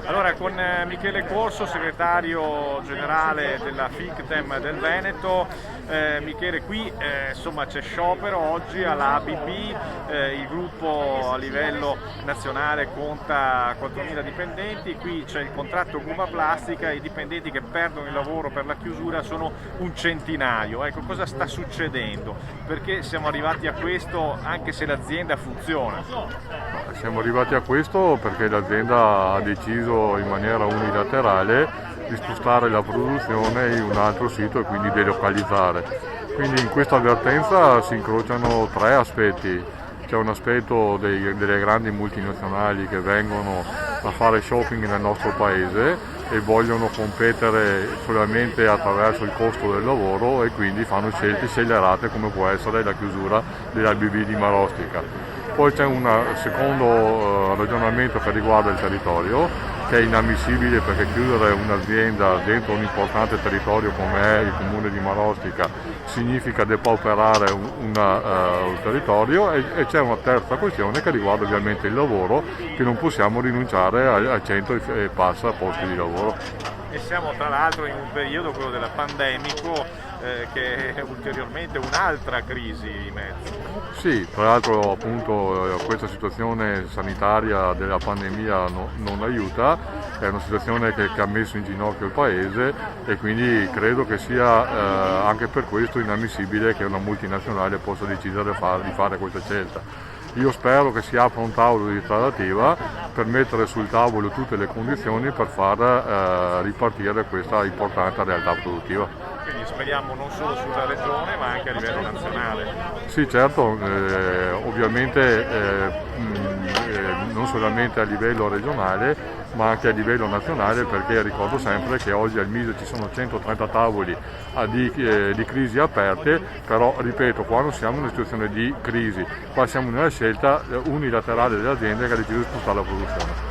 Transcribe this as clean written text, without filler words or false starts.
Allora, con Michele Corso, segretario generale della FICTEM del Veneto. Michele, qui insomma c'è sciopero oggi alla ABB, il gruppo a livello nazionale conta 4.000 dipendenti, qui c'è il contratto gomma plastica, i dipendenti che perdono il lavoro per la chiusura sono un centinaio. Ecco, cosa sta succedendo? Perché siamo arrivati a questo anche se l'azienda funziona? Siamo arrivati a questo perché l'azienda ha deciso in maniera unilaterale di spostare la produzione in un altro sito e quindi delocalizzare. Quindi in questa avvertenza si incrociano tre aspetti. C'è un aspetto delle grandi multinazionali che vengono a fare shopping nel nostro paese e vogliono competere solamente attraverso il costo del lavoro e quindi fanno scelte scellerate come può essere la chiusura dell'ABB di Marostica. Poi c'è un secondo ragionamento che riguarda il territorio, che è inammissibile perché chiudere un'azienda dentro un importante territorio come è il comune di Marostica significa depauperare un territorio e c'è una terza questione che riguarda ovviamente il lavoro, che non possiamo rinunciare a 100 e passa posti di lavoro. E siamo tra l'altro in un periodo, quello della pandemico, che è ulteriormente un'altra crisi in mezzo. Sì, tra l'altro appunto questa situazione sanitaria della pandemia non aiuta, è una situazione che ha messo in ginocchio il paese e quindi credo che sia anche per questo inammissibile che una multinazionale possa decidere di fare questa scelta. Io spero che si apra un tavolo di trattativa per mettere sul tavolo tutte le condizioni per far ripartire questa importante realtà produttiva. Quindi speriamo non solo sulla regione ma anche a livello nazionale. Sì, certo, ovviamente non solamente a livello regionale ma anche a livello nazionale, perché ricordo sempre che oggi al Mise ci sono 130 tavoli di crisi aperte, però ripeto, qua non siamo in una situazione di crisi, qua siamo nella scelta unilaterale delle aziende che ha deciso di spostare la produzione.